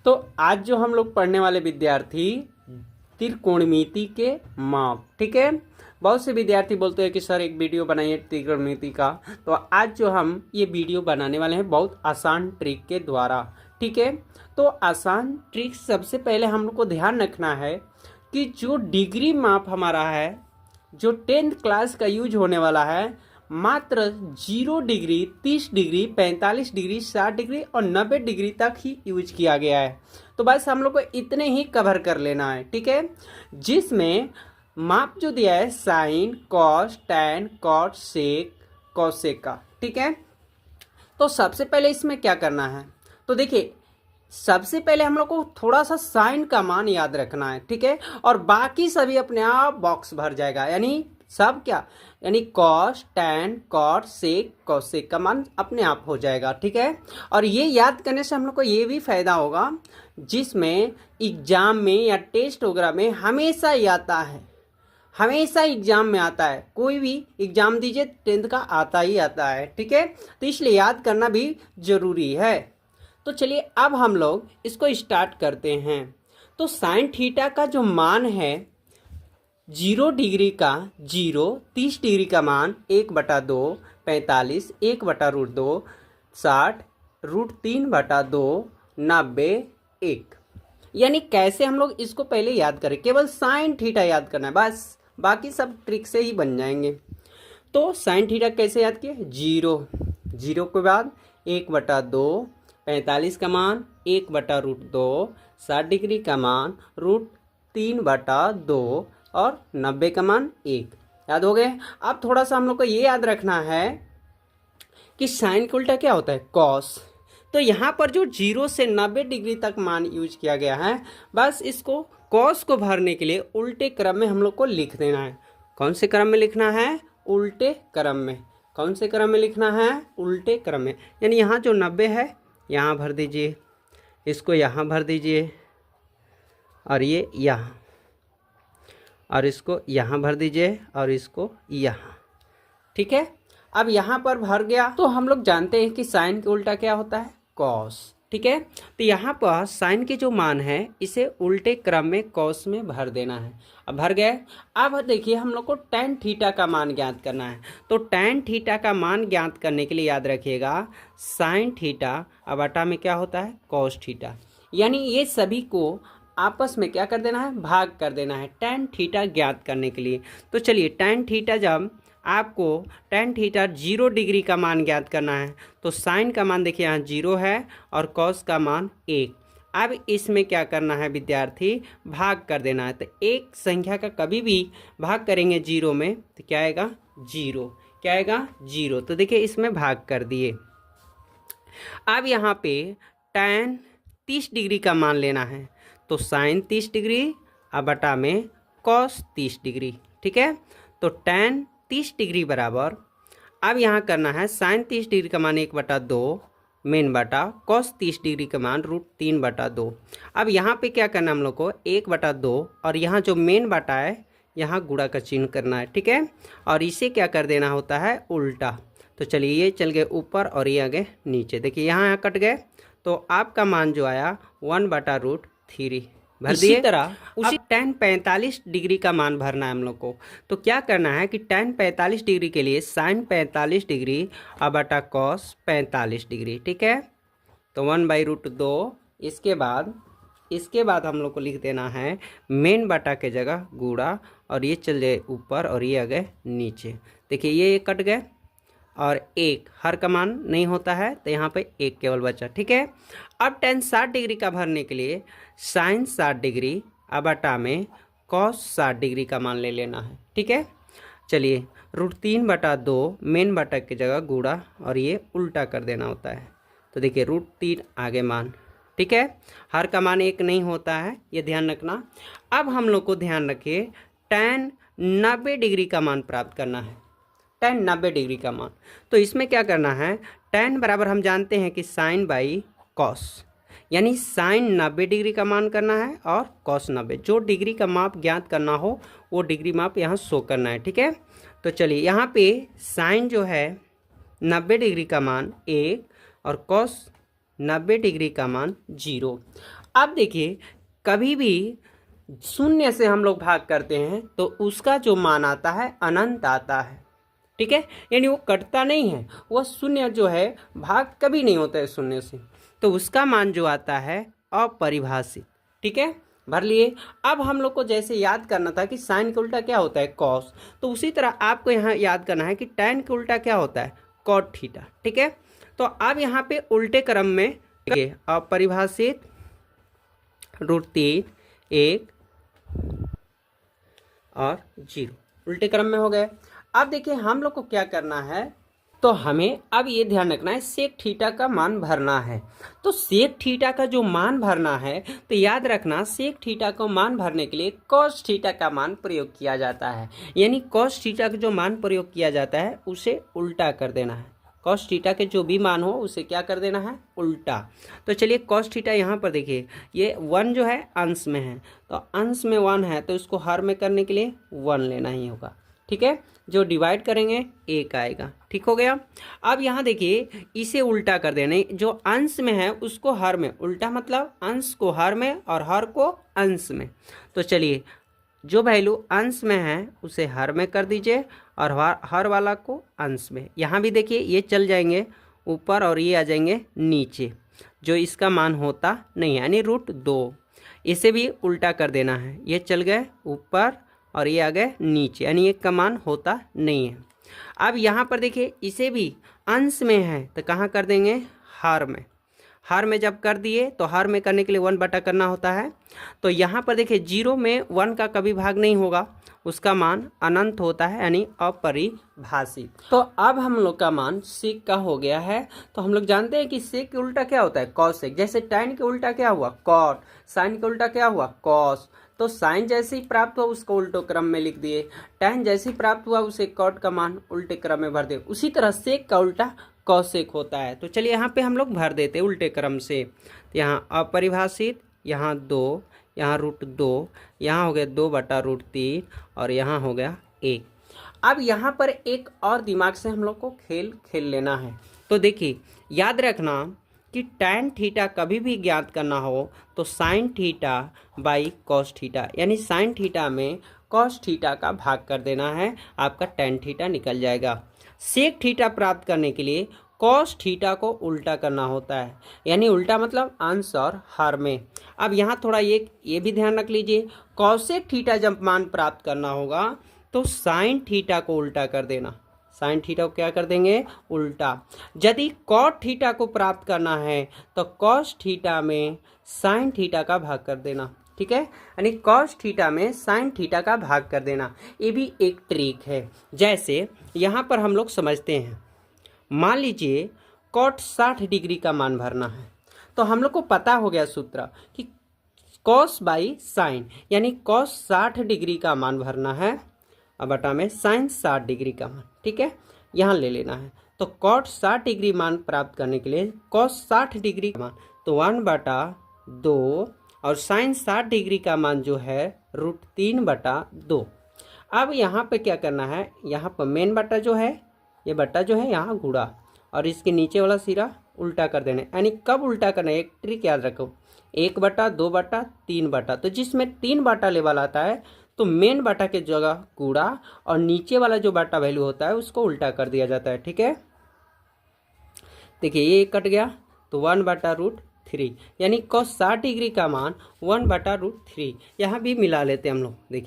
तो आज जो हम लोग पढ़ने वाले विद्यार्थी त्रिकोणमिति के माप, ठीक है। बहुत से विद्यार्थी बोलते हैं कि सर एक वीडियो बनाइए त्रिकोणमिति का। तो आज जो हम ये वीडियो बनाने वाले हैं बहुत आसान ट्रिक के द्वारा, ठीक है। तो आसान ट्रिक सबसे पहले हम लोग को ध्यान रखना है कि जो डिग्री माप हमारा है, जो 10th क्लास का यूज होने वाला है, मात्र 0 डिग्री, 30 डिग्री, 45 डिग्री, 60 डिग्री और 90 डिग्री तक ही यूज किया गया है। तो बस हम लोग को इतने ही कवर कर लेना है, ठीक है। जिसमें माप जो दिया है साइन, कॉस, टैन, कॉट, सेक, कोसेक का, ठीक है। तो सबसे पहले इसमें क्या करना है, तो देखिए सबसे पहले हम लोग को थोड़ा सा साइन का मान याद रखना है, ठीक है। और बाकी सभी अपने आप बॉक्स भर जाएगा, यानी सब क्या, यानी कॉस, टैन, कॉट, सेक, कोसेक का मान अपने आप हो जाएगा, ठीक है। और ये याद करने से हम लोग को ये भी फायदा होगा, जिसमें एग्जाम में या टेस्ट वगैरह में हमेशा ही आता है, हमेशा एग्जाम में आता है। कोई भी एग्जाम दीजिए 10th का आता ही आता है, ठीक है। तो इसलिए याद करना भी जरूरी है। तो चलिए अब हम लोग इसको स्टार्ट करते हैं। तो साइन थीटा का जो मान है 0 डिग्री का 0, 30 डिग्री का मान 1/2, 45, 1/√2, 60, √3/2, 90, 1। यानी कैसे हम लोग इसको पहले याद करें, केवल साइन थीटा याद करना है बस, बाकी सब ट्रिक से ही बन जाएंगे। तो साइन थीटा कैसे याद किए, 0 के बाद 1/2, 45 का मान 1/√2, 60 डिग्री का मान √3/2 और 90 का मान 1। याद हो गए। अब थोड़ा सा हम लोग को ये याद रखना है कि साइन का उल्टा क्या होता है, कॉस। तो यहाँ पर जो 0 से 90 डिग्री तक मान यूज किया गया है, बस इसको कॉस को भरने के लिए उल्टे क्रम में हम लोग को लिख देना है। कौन से क्रम में लिखना है, उल्टे क्रम में। कौन से क्रम में लिखना है, उल्टे क्रम में। यानी यहाँ जो 90 है यहाँ भर दीजिए, इसको यहाँ भर दीजिए, और ये यहाँ, और इसको यहाँ भर दीजिए, और इसको यहाँ, ठीक है। अब यहाँ पर भर गया। तो हम लोग जानते हैं कि साइन के उल्टा क्या होता है, कॉस, ठीक है। तो यहाँ पर साइन के जो मान है इसे उल्टे क्रम में कॉस में भर देना है। अब भर गए। अब देखिए हम लोग को टैन थीटा का मान ज्ञात करना है। तो टैन थीटा का मान ज्ञात करने के लिए याद रखिएगा साइन थीटा अब बटा में क्या होता है, कॉस थीटा। यानी ये सभी को आपस में क्या कर देना है, भाग कर देना है टैन थीटा ज्ञात करने के लिए। तो चलिए टैन थीटा, जब आपको टैन थीटा 0 डिग्री का मान ज्ञात करना है, तो साइन का मान देखिए यहाँ 0 है और कॉस का मान 1। अब इसमें क्या करना है विद्यार्थी, भाग कर देना है। तो एक संख्या का कभी भी भाग करेंगे 0 में तो क्या आएगा, 0। क्या आएगा, 0। तो देखिए इसमें भाग कर दिए। अब यहाँ पे टैन 30 डिग्री का मान लेना है, तो साइन 30 डिग्री अब बटा में कॉस 30 डिग्री, ठीक है। तो टैन 30 डिग्री बराबर, अब यहाँ करना है साइन 30 डिग्री का मान 1/2 मेन बटा कॉस 30 डिग्री का मान √3/2। अब यहाँ पे क्या करना है हम लोग को, 1/2 और यहाँ जो मेन बटा है यहाँ गुणा का चिन्ह करना है, ठीक है। और इसे क्या कर देना होता है, उल्टा। तो चलिए ये चल गए ऊपर और ये आगे नीचे, देखिए यहाँ कट गए। तो आपका मान जो आया 1/√3 भर दिए। इसी तरह उसी टैन 45 डिग्री का मान भरना है हम लोग को। तो क्या करना है कि टैन 45 डिग्री के लिए साइन 45 डिग्री अब बटा कॉस 45 डिग्री, ठीक है। तो 1/√2। इसके बाद हम लोग को लिख देना है मेन बटा के जगह गुणा, और ये चल जाए ऊपर और ये आ गए नीचे। देखिए ये कट गए और 1 हर का मान नहीं होता है, तो यहाँ पे 1 केवल बचा, ठीक है। अब टैन 60 डिग्री का भरने के लिए साइन 60 डिग्री अब बटा में कॉस 60 डिग्री का मान ले लेना है, ठीक है। चलिए √3/2 मेन बटा की जगह गुणा और ये उल्टा कर देना होता है। तो देखिए √3 आगे मान, ठीक है। हर का मान 1 नहीं होता है, ये ध्यान रखना। अब हम लोग को ध्यान रखिए टैन 90 डिग्री का मान प्राप्त करना है, टैन 90 डिग्री का मान। तो इसमें क्या करना है, टैन बराबर हम जानते हैं कि साइन बाई कॉस, यानी साइन 90 डिग्री का मान करना है और कॉस 90। जो डिग्री का माप ज्ञात करना हो वो डिग्री माप यहाँ शो करना है, ठीक है। तो चलिए यहाँ पे साइन जो है 90 डिग्री का मान 1 और कॉस 90 डिग्री का मान 0। अब देखिए कभी भी शून्य से हम लोग भाग करते हैं तो उसका जो मान आता है अनंत आता है, ठीक है, यानी वो कटता नहीं है, वो शून्य जो है भाग कभी नहीं होता है शून्य से, तो उसका मान जो आता है अपरिभाषित, ठीक है, भर लिए। अब हम लोग को जैसे याद करना था कि साइन के उल्टा क्या होता है कॉस, तो उसी तरह आपको यहाँ याद करना है कि टैन के उल्टा क्या होता है कॉट थीटा, ठीक है। तो अब यहाँ पे उल्टे क्रम में देखिए अपरिभाषित √3 1 और 0 उल्टे क्रम में हो गए। अब देखिए हम लोग को क्या करना है, तो हमें अब ये ध्यान रखना है सेक थीटा का मान भरना है। तो सेक थीटा का जो मान भरना है तो याद रखना सेक थीटा को मान भरने के लिए कॉस थीटा का मान प्रयोग किया जाता है, यानी कॉस थीटा का जो मान प्रयोग किया जाता है उसे उल्टा कर देना है। कॉस थीटा के जो भी मान हो उसे क्या कर देना है उल्टा। तो चलिए कॉस थीटा यहाँ पर देखिए ये 1 जो है अंश में है, तो अंश में 1 है तो इसको हर में करने के लिए 1 लेना ही होगा, ठीक है, जो डिवाइड करेंगे 1 आएगा, ठीक हो गया। अब यहाँ देखिए इसे उल्टा कर देना, जो अंश में है उसको हर में, उल्टा मतलब अंश को हर में और हर को अंश में। तो चलिए जो वैल्यू अंश में है उसे हर में कर दीजिए और हर वाला को अंश में। यहाँ भी देखिए ये चल जाएंगे ऊपर और ये आ जाएंगे नीचे, जो इसका मान होता नहीं है, यानी √2। इसे भी उल्टा कर देना है, ये चल गए ऊपर और ये आ गए नीचे, यानी एक का मान होता नहीं है। अब यहाँ पर देखिए इसे भी अंश में है तो कहाँ कर देंगे हर में। हर में जब कर दिए तो हर में करने के लिए 1 बटा करना होता है। तो यहाँ पर देखिए 0 में 1 का कभी भाग नहीं होगा, उसका मान अनंत होता है यानी अपरिभाषित। तो अब हम लोग का मान सेक का हो गया है। तो हम लोग जानते हैं कि सेक के उल्टा क्या होता है कॉसेक, जैसे टैन के उल्टा क्या हुआ कॉट, साइन के उल्टा क्या हुआ कॉस। तो साइन जैसे ही प्राप्त हुआ उसको उल्टे क्रम में लिख दिए, टैन जैसे ही प्राप्त हुआ उसे कॉट का मान उल्टे क्रम में भर दिए। उसी तरह सेक का उल्टा कॉसेक होता है। तो चलिए यहाँ पे हम लोग भर देते उल्टे क्रम से। तो यहाँ अपरिभाषित, यहाँ 2, यहाँ √2, यहाँ हो गया 2 बटा √3 और यहाँ हो गया 1। अब यहाँ पर एक और दिमाग से हम लोग को खेल लेना है। तो देखिए याद रखना कि टैन थीटा कभी भी ज्ञात करना हो तो sine theta by cos theta, यानी साइन थीटा में कॉस थीटा का भाग कर देना है, आपका टैन थीटा निकल जाएगा। सेक थीटा प्राप्त करने के लिए कॉस थीटा को उल्टा करना होता है, यानी उल्टा मतलब अंश और हर में। अब यहाँ थोड़ा ये भी ध्यान रख लीजिए, कॉसेक थीटा जब मान प्राप्त करना होगा तो साइन थीटा को उल्टा कर देना, साइन थीटा को क्या कर देंगे उल्टा। यदि कॉट थीटा को प्राप्त करना है तो कॉस थीटा में साइन थीटा का भाग कर देना, ठीक है, यानी कॉस थीटा में साइन थीटा का भाग कर देना। ये भी एक ट्रिक है। जैसे यहाँ पर हम लोग समझते हैं, मान लीजिए कॉट 60 डिग्री का मान भरना है, तो हम लोग को पता हो गया सूत्र कि कॉस बाई साइन, यानी कॉस 60 डिग्री का मान भरना है और बटा में साइन 60 डिग्री का मान, ठीक है, यहाँ ले लेना है। तो कॉट 60 डिग्री मान प्राप्त करने के लिए कॉस 60 डिग्री का मान तो 1 बटा 2 और साइन 60 डिग्री का मान जो है √3 बटा 2। अब यहाँ पे क्या करना है, यहाँ पर मेन बटा जो है ये बटा जो है यहाँ गुणा और इसके नीचे वाला सिरा उल्टा कर देना है। यानी कब उल्टा करना है, एक ट्रिक याद रखो, 1 बटा 2 बटा 3 बटा। तो जिसमें 3 बटा लेवल आता है तो मेन बटा के जगह गुणा और नीचे वाला जो बटा वैल्यू होता है उसको उल्टा कर दिया जाता है, ठीक है। देखिए ये कट गया तो 1 बटा √3, यानी cos 60 डिग्री का मान 1 बटा √3। यहाँ भी मिला लेते हैं हम लोग, देखिए